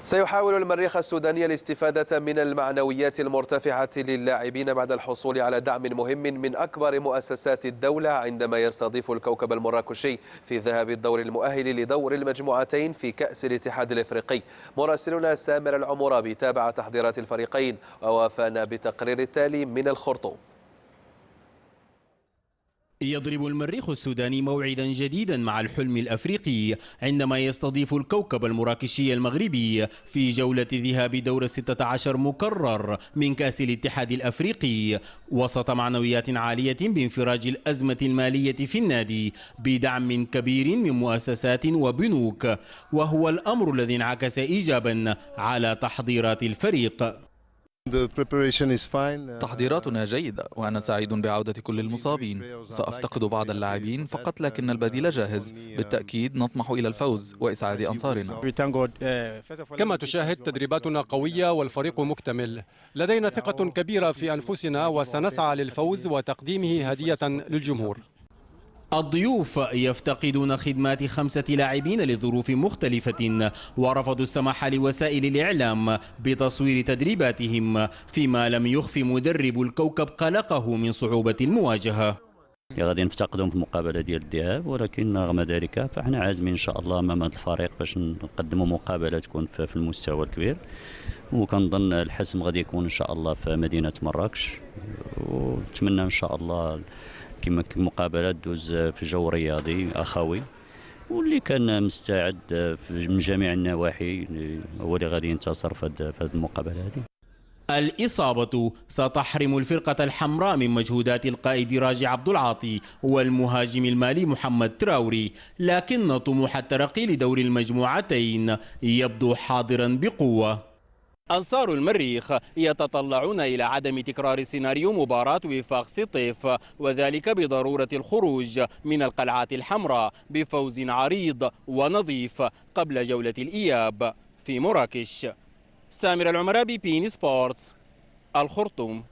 سيحاول المريخ السوداني الاستفادة من المعنويات المرتفعة للاعبين بعد الحصول على دعم مهم من أكبر مؤسسات الدولة عندما يستضيف الكوكب المراكشي في ذهاب الدور المؤهل لدور المجموعتين في كأس الاتحاد الإفريقي. مراسلنا سامر العمرابي تابع تحضيرات الفريقين ووافانا بالتقرير التالي من الخرطوم. يضرب المريخ السوداني موعدا جديدا مع الحلم الأفريقي عندما يستضيف الكوكب المراكشي المغربي في جولة ذهاب دور 16 مكرر من كأس الاتحاد الأفريقي، وسط معنويات عالية بانفراج الأزمة المالية في النادي بدعم كبير من مؤسسات وبنوك، وهو الأمر الذي انعكس إيجابا على تحضيرات الفريق. تحضيراتنا جيدة وأنا سعيد بعودة كل المصابين. سأفتقد بعض اللاعبين فقط، لكن البديل جاهز. بالتأكيد نطمح إلى الفوز وإسعاد أنصارنا. كما تشاهد تدريباتنا قوية والفريق مكتمل. لدينا ثقة كبيرة في أنفسنا وسنسعى للفوز وتقديمه هدية للجمهور. الضيوف يفتقدون خدمات 5 لاعبين لظروف مختلفة، ورفضوا السماح لوسائل الإعلام بتصوير تدريباتهم، فيما لم يخف مدرب الكوكب قلقه من صعوبة المواجهة. غادي نفتقدهم في المقابله ديال الذهاب، ولكن رغم ذلك فاحنا عازمين ان شاء الله امام هذا الفريق باش نقدموا مقابله تكون في المستوى الكبير، وكنظن الحسم غادي يكون ان شاء الله في مدينه مراكش، ونتمنى ان شاء الله كما قلت المقابله دوز في جو رياضي اخوي، واللي كان مستعد من جميع النواحي هو اللي غادي ينتصر في هذه المقابله هذه. الإصابة ستحرم الفرقة الحمراء من مجهودات القائد راجي عبد العاطي والمهاجم المالي محمد تراوري، لكن طموح الترقي لدور المجموعتين يبدو حاضرا بقوة. أنصار المريخ يتطلعون إلى عدم تكرار سيناريو مباراة وفاق سطيف، وذلك بضرورة الخروج من القلعة الحمراء بفوز عريض ونظيف قبل جولة الإياب في مراكش. سامر العمرابي، بين سبورتس، الخرطوم.